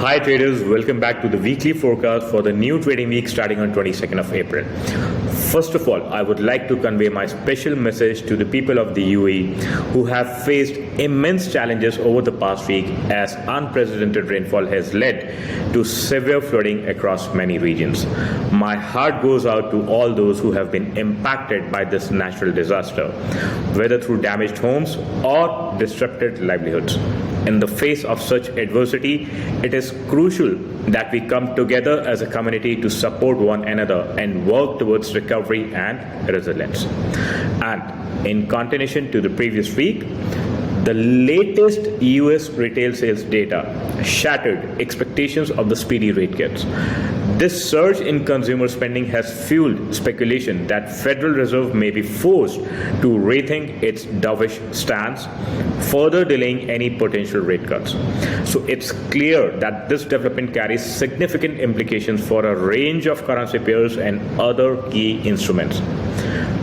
Hi traders, welcome back to the weekly forecast for the new trading week starting on 22nd of April. First of all, I would like to convey my special message to the people of the UAE who have faced immense challenges over the past week as unprecedented rainfall has led to severe flooding across many regions. My heart goes out to all those who have been impacted by this natural disaster, whether through damaged homes or disrupted livelihoods. In the face of such adversity, it is crucial that we come together as a community to support one another and work towards recovery and resilience. And in continuation to the previous week, the latest US retail sales data shattered expectations of the speedy rate cuts. This surge in consumer spending has fueled speculation that Federal Reserve may be forced to rethink its dovish stance, further delaying any potential rate cuts. So it's clear that this development carries significant implications for a range of currency pairs and other key instruments,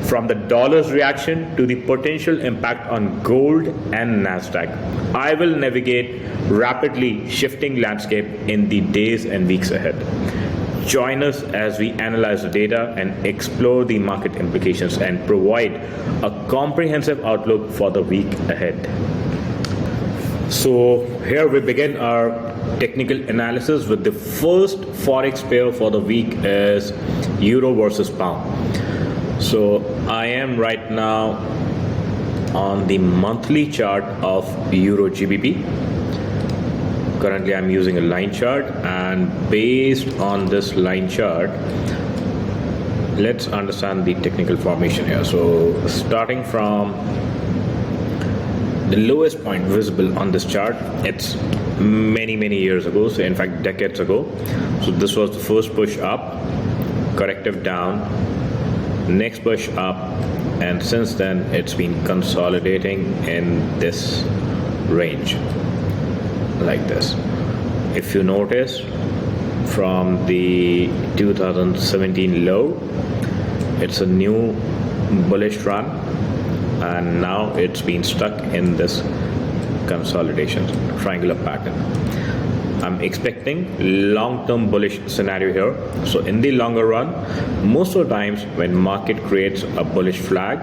from the dollar's reaction to the potential impact on gold and NASDAQ. I will navigate rapidly shifting landscape in the days and weeks ahead. Join us as we analyze the data and explore the market implications and provide a comprehensive outlook for the week ahead. So here we begin our technical analysis with the first Forex pair for the week is Euro versus Pound. So I am right now on the monthly chart of EURGBP. Currently I'm using a line chart, and based on this line chart, let's understand the technical formation here. So starting from the lowest point visible on this chart, it's many years ago, so in fact decades ago. So this was the first push up, corrective down, next push up, and since then it's been consolidating in this range like this. If you notice, from the 2017 low, it's a new bullish run, and now it's been stuck in this consolidation triangular pattern. I'm expecting long-term bullish scenario here. So in the longer run, most of the times when market creates a bullish flag,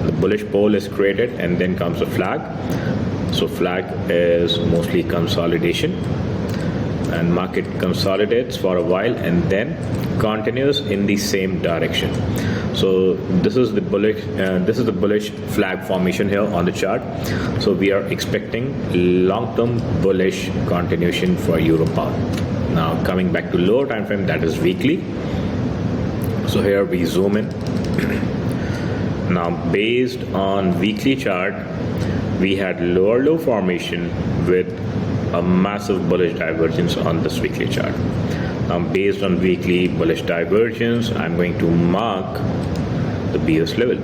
the bullish pole is created and then comes a flag. So flag is mostly consolidation, and market consolidates for a while and then continues in the same direction. So this is the bullish flag formation here on the chart. So we are expecting long-term bullish continuation for Euro Pound. Now coming back to lower time frame, that is weekly. So here we zoom in. Now based on weekly chart, we had lower low formation with a massive bullish divergence on this weekly chart. Now based on weekly bullish divergence, I'm going to mark the BS level.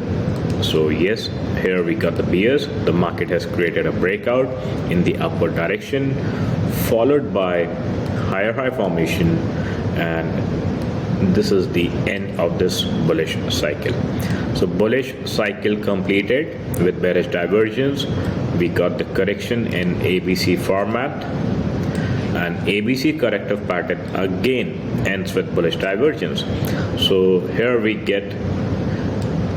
So yes, here we got the BS. The market has created a breakout in the upward direction, followed by higher high formation, and this is the end of this bullish cycle. So bullish cycle completed with bearish divergence. We got the correction in ABC format, and ABC corrective pattern again ends with bullish divergence. So here we get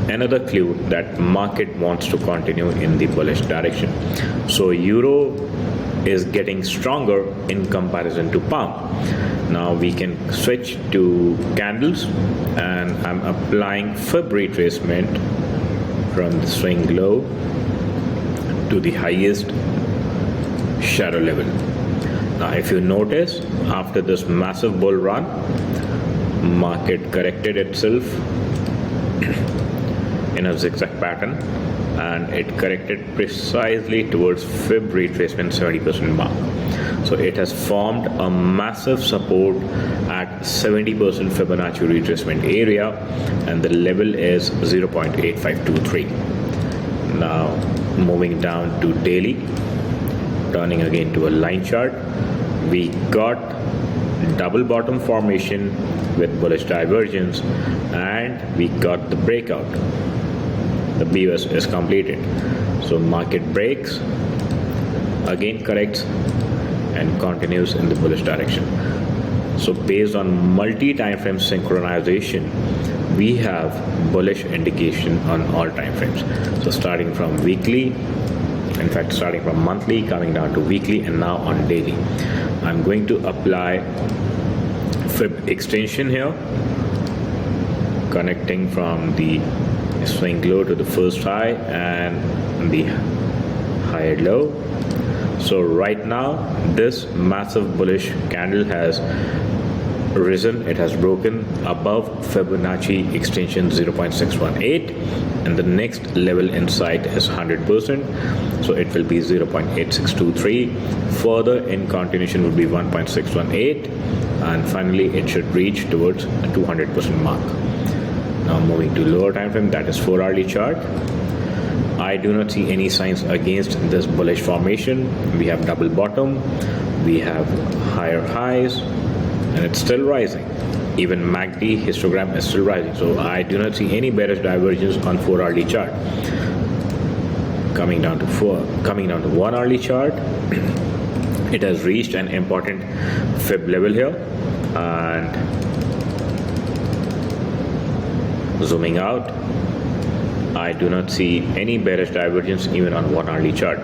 another clue that market wants to continue in the bullish direction. So Euro is getting stronger in comparison to Pound. Now we can switch to candles, and I'm applying fib retracement from the swing low to the highest shadow level. Now if you notice, after this massive bull run, market corrected itself in a zigzag pattern, and it corrected precisely towards fib retracement 70% mark. So it has formed a massive support at 70% Fibonacci retracement area, and the level is 0.8523. Now moving down to daily, turning again to a line chart, we got double bottom formation with bullish divergence, and we got the breakout. The BS is completed. So market breaks, again corrects, and continues in the bullish direction. So based on multi-time frame synchronization, we have bullish indication on all time frames. So starting from weekly, in fact starting from monthly, coming down to weekly, and now on daily. I'm going to apply fib extension here, connecting from the swing low to the first high and the higher low. So right now this massive bullish candle has risen. It has broken above Fibonacci extension 0.618, and the next level in sight is 100%, so it will be 0.8623. Further in continuation would be 1.618, and finally it should reach towards a 200% mark. Now moving to lower time frame, that is 4 hourly chart. I do not see any signs against this bullish formation. We have double bottom, we have higher highs, and it's still rising. Even MACD histogram is still rising, so I do not see any bearish divergence on 4 hourly chart. Coming down to 1 hourly chart, it has reached an important fib level here, and zooming out, I do not see any bearish divergence even on 1 hourly chart.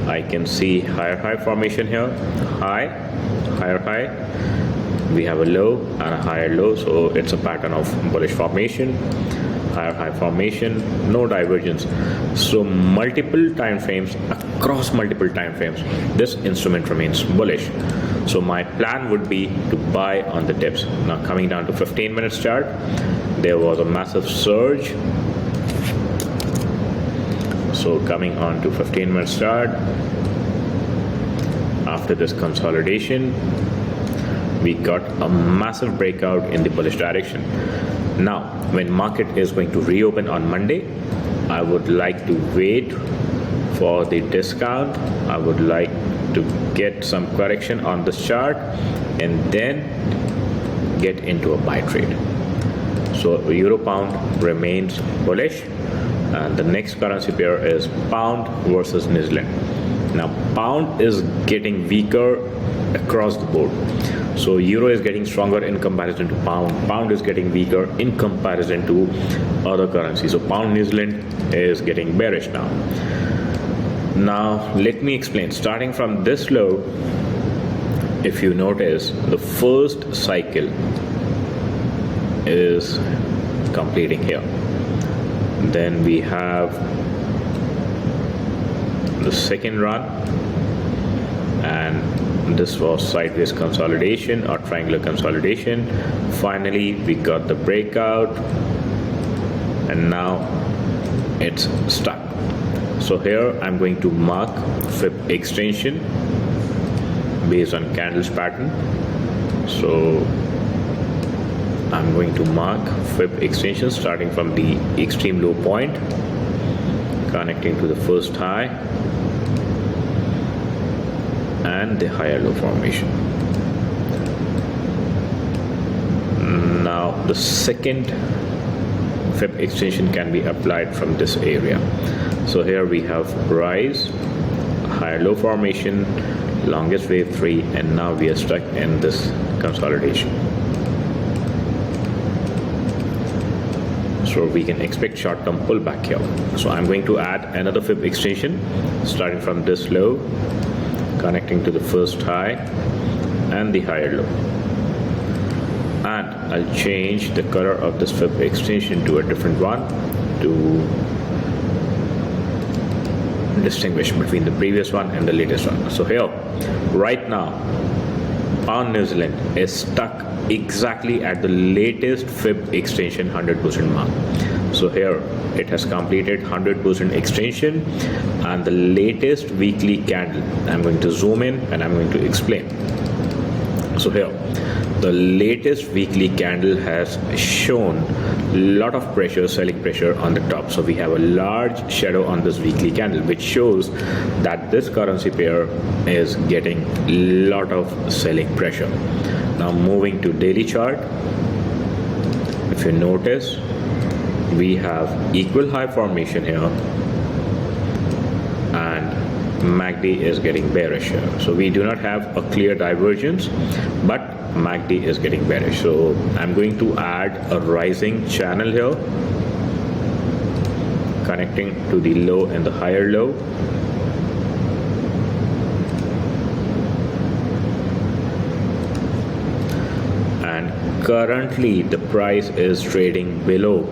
I can see higher high formation here, high, higher high. We have a low and a higher low, so it's a pattern of bullish formation, higher high formation, no divergence. So multiple time frames, across multiple time frames, this instrument remains bullish. So my plan would be to buy on the dips. Now coming down to 15 minutes chart, there was a massive surge. So coming on to 15 minutes chart, after this consolidation, we got a massive breakout in the bullish direction. Now when market is going to reopen on Monday, I would like to wait for the discount. I would like to get some correction on this chart and then get into a buy trade. So Euro Pound remains bullish, and the next currency pair is Pound versus New Zealand. Now Pound is getting weaker across the board. So Euro is getting stronger in comparison to Pound. Pound is getting weaker in comparison to other currencies. So Pound New Zealand is getting bearish now. Now let me explain. Starting from this low, if you notice, the first cycle is completing here. Then we have the second run, and this was sideways consolidation or triangular consolidation. Finally we got the breakout, and now it's stuck. So here I'm going to mark fib extension based on candles pattern. So I'm going to mark fib extension starting from the extreme low point, connecting to the first high and the higher low formation. Now the second fib extension can be applied from this area. So here we have rise, higher low formation, longest wave 3, and now we are stuck in this consolidation. So we can expect short-term pullback here. So I'm going to add another fib extension starting from this low, connecting to the first high and the higher low. And I'll change the color of this fib extension to a different one to distinguish between the previous one and the latest one. So here, right now, Pound New Zealand is stuck exactly at the latest fib extension 100% mark. So here it has completed 100% extension, and the latest weekly candle, I'm going to zoom in and I'm going to explain. So here the latest weekly candle has shown a lot of pressure, selling pressure on the top. So we have a large shadow on this weekly candle, which shows that this currency pair is getting a lot of selling pressure. Now moving to daily chart, if you notice, we have equal high formation here, and MACD is getting bearish here. So we do not have a clear divergence, but MACD is getting bearish. So I'm going to add a rising channel here, connecting to the low and the higher low. And currently the price is trading below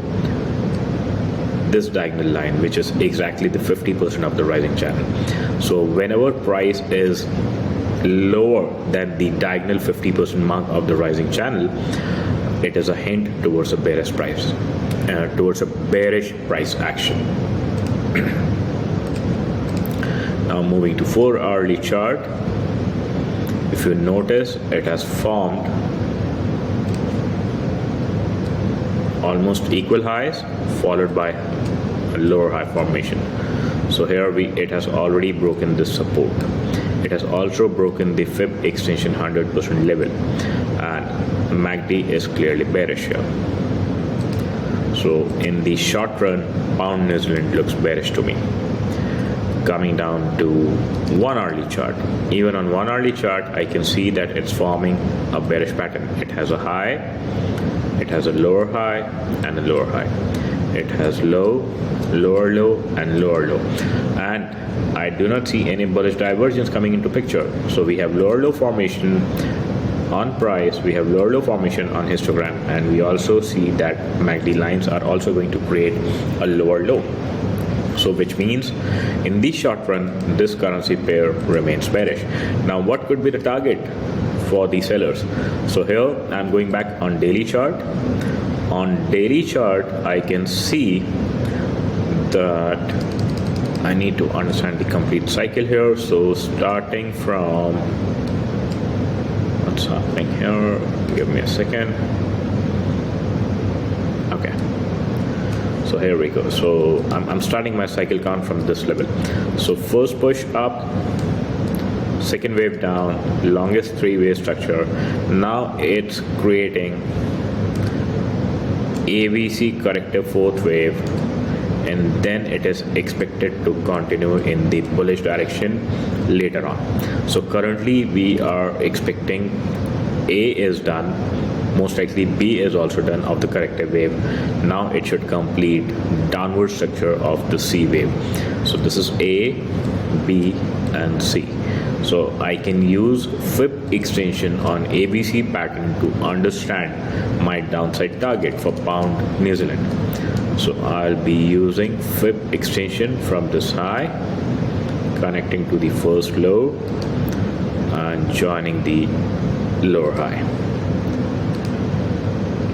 this diagonal line, which is exactly the 50% of the rising channel. So whenever price is lower than the diagonal 50% mark of the rising channel, it is a hint towards a bearish price, towards a bearish price action. Now moving to 4-hourly chart, if you notice, it has formed almost equal highs followed by a lower high formation. So here it has already broken this support. It has also broken the Fib extension 100% level, and MACD is clearly bearish here. So in the short run, pound New Zealand looks bearish to me. Coming down to 1-hourly chart, even on 1-hourly chart I can see that it's forming a bearish pattern. It has a high, it has a lower high and a lower high. It has low, lower low and lower low, and I do not see any bullish divergence coming into picture. So we have lower low formation on price, we have lower low formation on histogram, and we also see that MACD lines are also going to create a lower low. So which means in the short run this currency pair remains bearish. Now what could be the target for the sellers? So here I'm going back on daily chart. On daily chart I can see that I need to understand the complete cycle here. So starting from, what's happening here, give me a second. Okay, so here we go. So I'm starting my cycle count from this level. So first push up, second wave down, longest 3-wave structure. Now it's creating ABC corrective 4th wave, and then it is expected to continue in the bullish direction later on. So currently we are expecting A is done, most likely B is also done of the corrective wave. Now it should complete downward structure of the C wave. So this is A, B and C. So I can use Fib extension on ABC pattern to understand my downside target for pound New Zealand. So I'll be using Fib extension from this high, connecting to the first low and joining the lower high.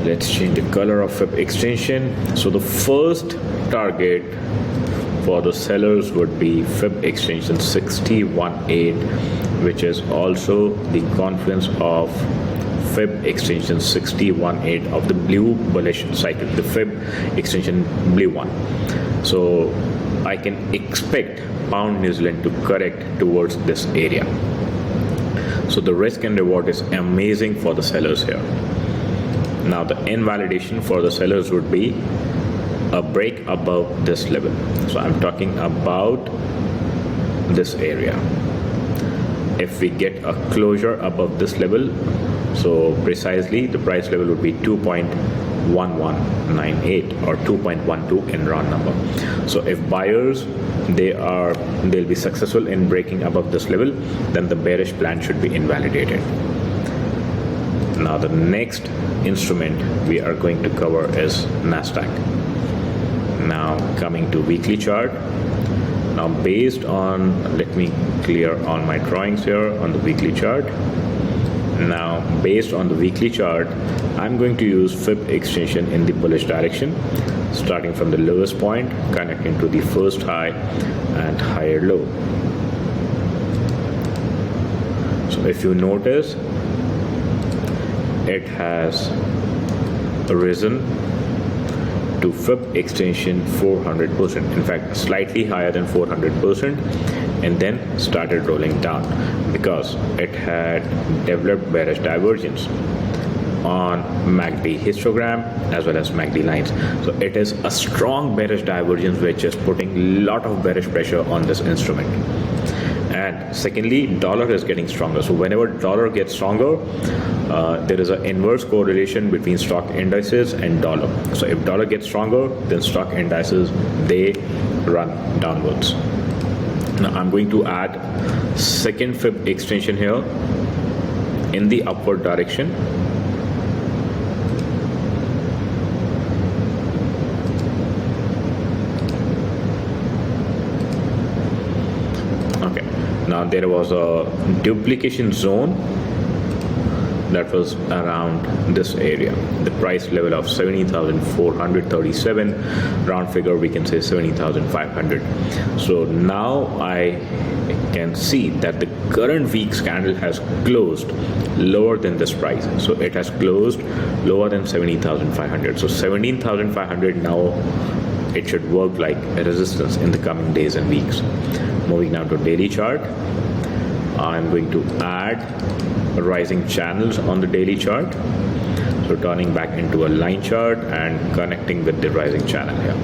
Let's change the color of Fib extension. So the first target for the sellers would be Fib extension 61.8, which is also the confluence of Fib extension 61.8 of the blue bullish cycle, the Fib extension blue one. So I can expect pound New Zealand to correct towards this area. So the risk and reward is amazing for the sellers here. Now the invalidation for the sellers would be a break above this level. So I'm talking about this area. If we get a closure above this level, so precisely the price level would be 2.1198 or 2.12 in round number. So if buyers they'll be successful in breaking above this level, then the bearish plan should be invalidated. Now the next instrument we are going to cover is NASDAQ. Now coming to weekly chart. Now based on, let me clear all my drawings here on the weekly chart. Now based on the weekly chart, I'm going to use Fib extension in the bullish direction, starting from the lowest point, connecting to the first high and higher low. So if you notice, it has risen to Fib extension 400%, in fact slightly higher than 400%, and then started rolling down because it had developed bearish divergence on MACD histogram as well as MACD lines. So it is a strong bearish divergence which is putting a lot of bearish pressure on this instrument. And secondly, dollar is getting stronger. So whenever dollar gets stronger, there is an inverse correlation between stock indices and dollar. So if dollar gets stronger, then stock indices, they run downwards. Now I'm going to add second fib extension here in the upward direction. Okay, now there was a duplication zone that was around this area, the price level of 70,437, round figure we can say 70,500. So now I can see that the current week's candle has closed lower than this price. So it has closed lower than 70,500. So 17,500 now it should work like a resistance in the coming days and weeks. Moving now to daily chart, I'm going to add rising channels on the daily chart. So turning back into a line chart and connecting with the rising channel here.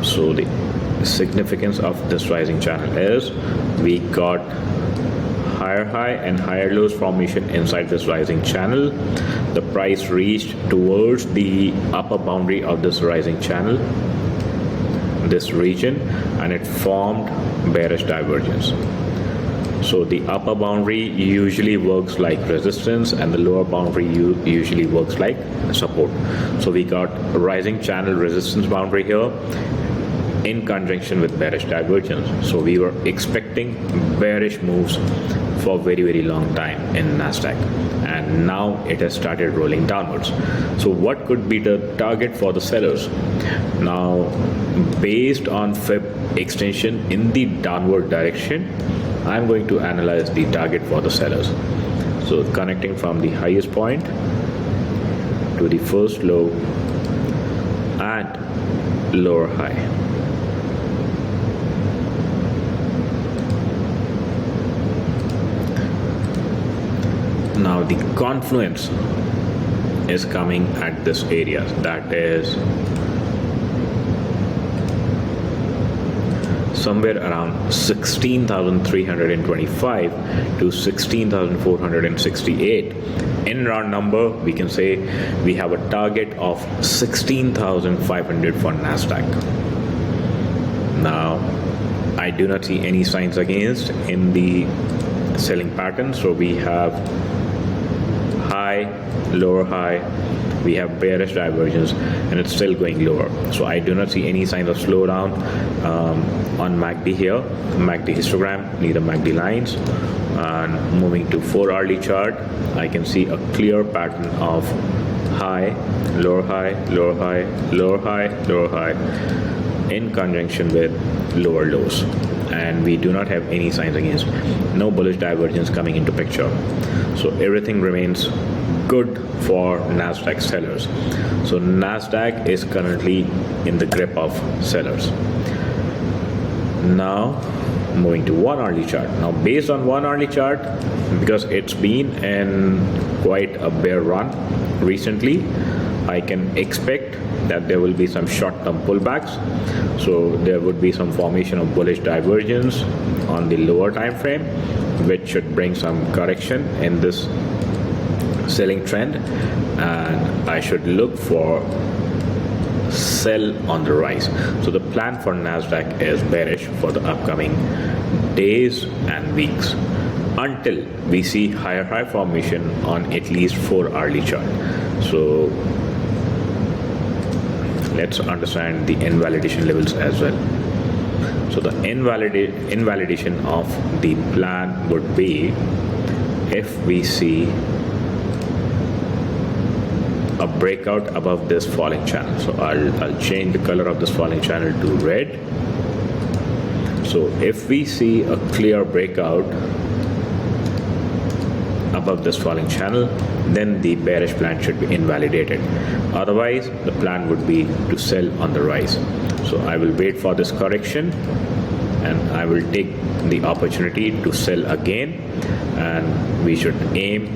So the significance of this rising channel is we got higher high and higher lows formation inside this rising channel. The price reached towards the upper boundary of this rising channel, this region, and it formed bearish divergence. So the upper boundary usually works like resistance and the lower boundary usually works like support. So we got a rising channel resistance boundary here in conjunction with bearish divergence. So we were expecting bearish moves for very, very long time in NASDAQ, and now it has started rolling downwards. So what could be the target for the sellers? Now, based on fib extension in the downward direction, I'm going to analyze the target for the sellers. So connecting from the highest point to the first low and lower high. Now the confluence is coming at this area, that is somewhere around 16,325 to 16,468. In round number, we can say we have a target of 16,500 for NASDAQ. Now, I do not see any signs against in the selling pattern. So we have high, lower high, we have bearish divergence, and it's still going lower. So I do not see any signs of slowdown on MACD here, MACD histogram, neither MACD lines. And moving to 4 hourly chart, I can see a clear pattern of high, lower high, lower high, lower high, lower high, in conjunction with lower lows. And we do not have any signs against, no bullish divergence coming into picture. So everything remains good for NASDAQ sellers. So NASDAQ is currently in the grip of sellers. Now moving to 1 hourly chart. Now based on 1 hourly chart, because it's been in quite a bear run recently, I can expect that there will be some short-term pullbacks. So there would be some formation of bullish divergence on the lower time frame, which should bring some correction in this selling trend, and I should look for sell on the rise. So the plan for NASDAQ is bearish for the upcoming days and weeks until we see higher high formation on at least 4 hourly chart. So let's understand the invalidation levels as well. So the invalidation of the plan would be if we see a breakout above this falling channel. So I'll change the color of this falling channel to red. So if we see a clear breakout above this falling channel, then the bearish plan should be invalidated. Otherwise, the plan would be to sell on the rise. So I will wait for this correction and I will take the opportunity to sell again, and we should aim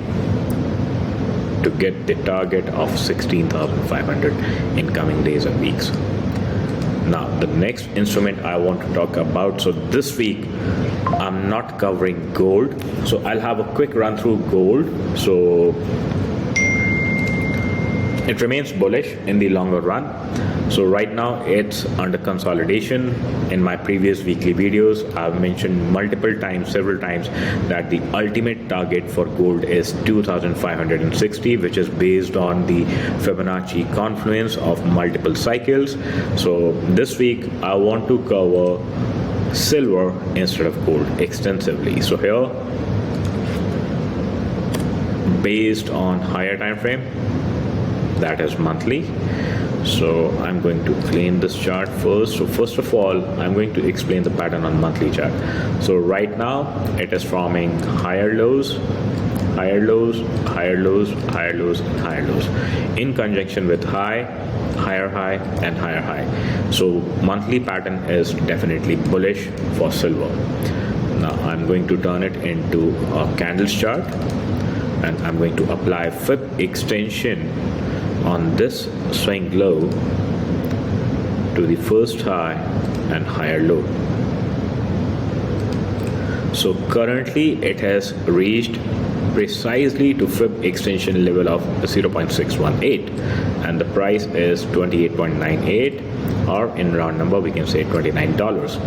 to get the target of 16,500 in coming days and weeks. Now the next instrument I want to talk about, so this week I'm not covering gold, so I'll have a quick run through gold. So it remains bullish in the longer run. So right now it's under consolidation. In my previous weekly videos, I've mentioned several times, that the ultimate target for gold is 2,560, which is based on the Fibonacci confluence of multiple cycles. So this week I want to cover silver instead of gold extensively. So here, based on higher time frame, that is monthly. So I'm going to clean this chart first. So first of all, I'm going to explain the pattern on monthly chart. So right now it is forming higher lows, higher lows, higher lows, higher lows, and higher lows, in conjunction with high, higher high, and higher high. So monthly pattern is definitely bullish for silver. Now I'm going to turn it into a candles chart, and I'm going to apply Fib extension on this swing low to the first high and higher low. So currently it has reached precisely to Fib extension level of 0.618, and the price is 28.98, or in round number we can say $29.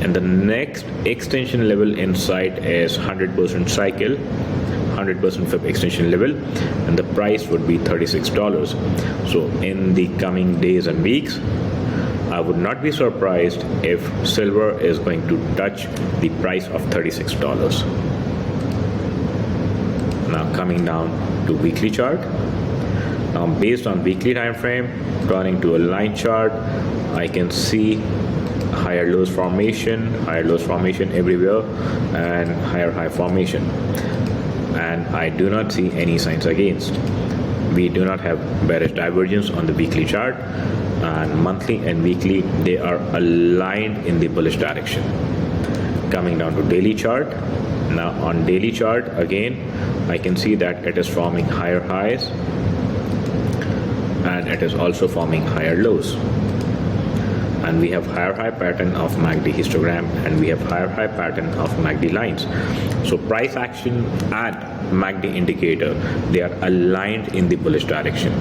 And the next extension level in sight is 100% cycle, 100% Fib extension level, and the price would be $36. So in the coming days and weeks, I would not be surprised if silver is going to touch the price of $36. Now coming down to weekly chart. Now based on weekly time frame, turning to a line chart, I can see higher lows formation everywhere, and higher high formation. And I do not see any signs against. We do not have bearish divergence on the weekly chart, and monthly and weekly, they are aligned in the bullish direction. Coming down to daily chart. Now on daily chart, again, I can see that it is forming higher highs, and it is also forming higher lows. And we have higher high pattern of MACD histogram, and we have higher high pattern of MACD lines. So price action and MACD indicator, they are aligned in the bullish direction.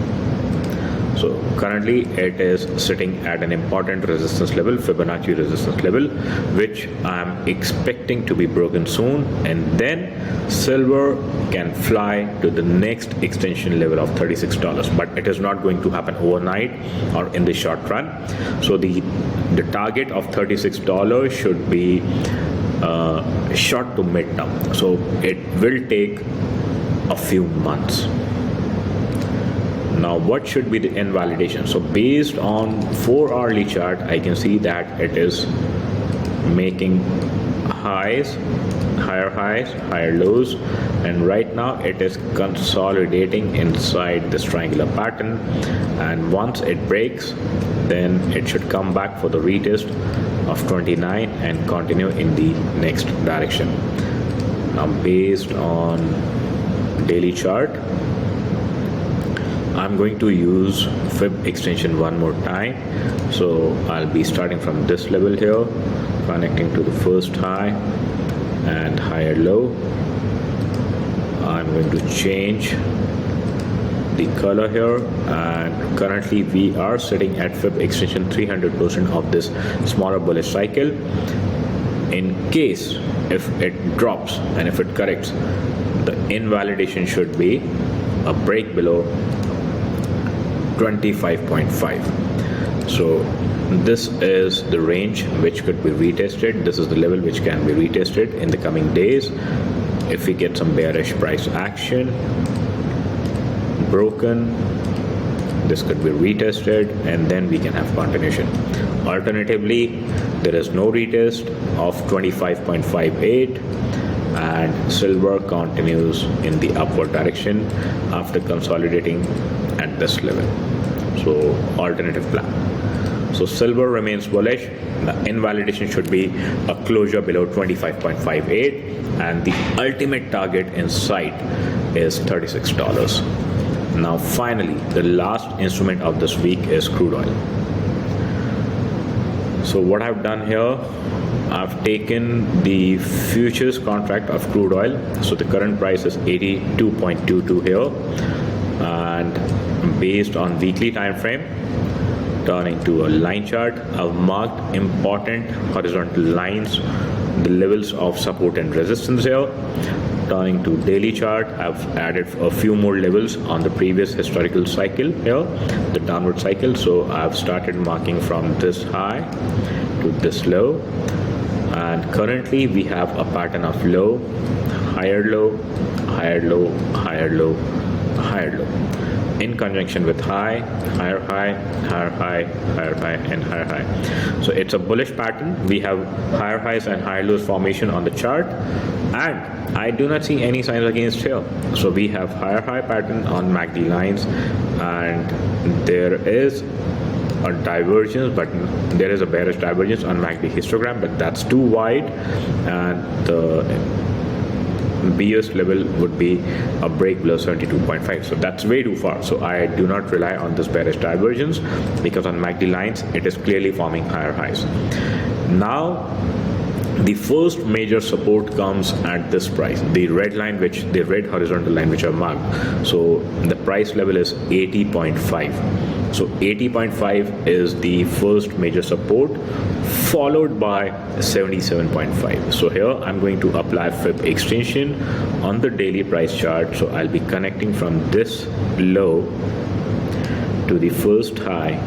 So currently it is sitting at an important resistance level, Fibonacci resistance level, which I am expecting to be broken soon, and then silver can fly to the next extension level of $36. But it is not going to happen overnight or in the short run. So the target of $36 should be short to mid term. So it will take a few months. Now what should be the invalidation? So based on 4 hourly chart, I can see that it is making highs, higher lows, and right now it is consolidating inside this triangular pattern, and once it breaks, then it should come back for the retest of 29 and continue in the next direction. Now based on daily chart, I'm going to use Fib extension one more time. So I'll be starting from this level here, connecting to the first high and higher low. I'm going to change the color here, and currently we are sitting at Fib extension 300% of this smaller bullish cycle. In case if it drops and if it corrects, the invalidation should be a break below 25.5. So this is the range which could be retested. This is the level which can be retested in the coming days. If we get some bearish price action, broken, this could be retested, and then we can have continuation. Alternatively, there is no retest of 25.58, and silver continues in the upward direction after consolidating at this level. So alternative plan. So silver remains bullish. The invalidation should be a closure below 25.58, and the ultimate target in sight is $36. Now finally, the last instrument of this week is crude oil. So what I've done here, I've taken the futures contract of crude oil. So the current price is 82.22 here, and based on weekly time frame, turning to a line chart, I've marked important horizontal lines, the levels of support and resistance here. Turning to daily chart, I've added a few more levels on the previous historical cycle here, the downward cycle. So I've started marking from this high to this low, and currently we have a pattern of low, higher low, higher low, higher low, higher low, in conjunction with high, higher high, higher high, higher high, and higher high. So it's a bullish pattern. We have higher highs and higher lows formation on the chart, and I do not see any signs against here. So we have higher high pattern on MACD lines, and there is a divergence, but there is a bearish divergence on MACD histogram, but that's too wide, and the BS level would be a break below 72.5. So that's way too far. So I do not rely on this bearish divergence, because on MACD lines it is clearly forming higher highs. Now the first major support comes at this price, the red line, the red horizontal line which I've marked. So the price level is 80.5. So 80.5 is the first major support, followed by 77.5. So here I'm going to apply fib extension on the daily price chart. So I'll be connecting from this low to the first high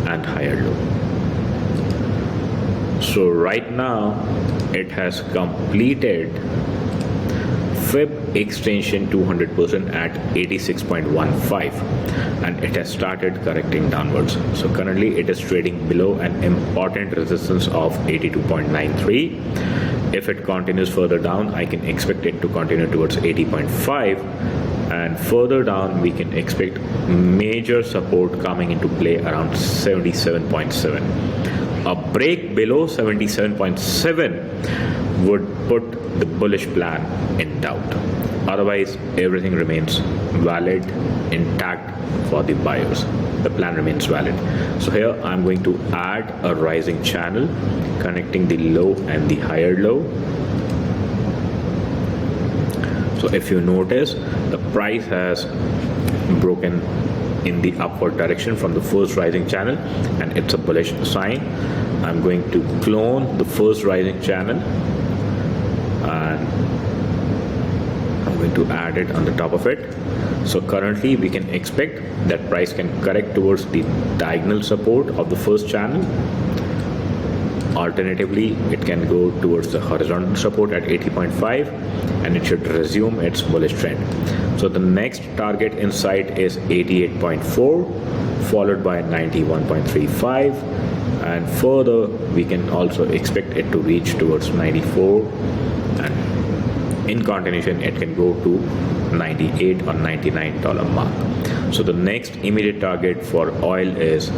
and higher low. So right now it has completed fib extension 200% at 86.15, and it has started correcting downwards. So currently it is trading below an important resistance of 82.93. If it continues further down, I can expect it to continue towards 80.5, and further down we can expect major support coming into play around 77.7. A break below 77.7 would put the bullish plan in doubt. Otherwise, everything remains valid, intact for the buyers. The plan remains valid. So here I'm going to add a rising channel connecting the low and the higher low. So if you notice, the price has broken in the upward direction from the first rising channel, and it's a bullish sign. I'm going to clone the first rising channel, and I'm going to add it on the top of it. So currently we can expect that price can correct towards the diagonal support of the first channel. Alternatively, it can go towards the horizontal support at 80.5, and it should resume its bullish trend. So the next target in sight is 88.4, followed by 91.35, and further we can also expect it to reach towards 94, and in continuation it can go to $98 or $99 mark. So the next immediate target for oil is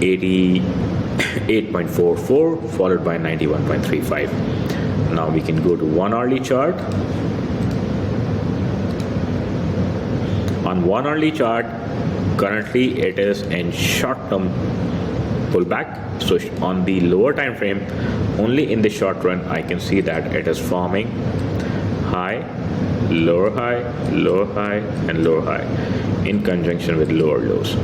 88.44, followed by 91.35. Now we can go to 1 hourly chart. On 1 hourly chart, currently it is in short-term pullback. So on the lower time frame, only in the short run I can see that it is forming high, lower high, lower high, and lower high in conjunction with lower lows.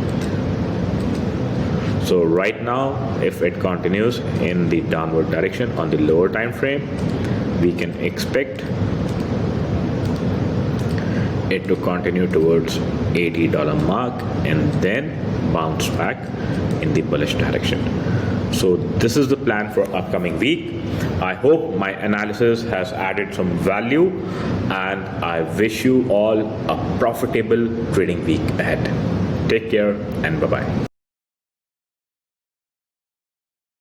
So right now, if it continues in the downward direction on the lower time frame, we can expect it to continue towards $80 mark and then bounce back in the bullish direction. So this is the plan for upcoming week. I hope my analysis has added some value, and I wish you all a profitable trading week ahead. Take care and bye-bye.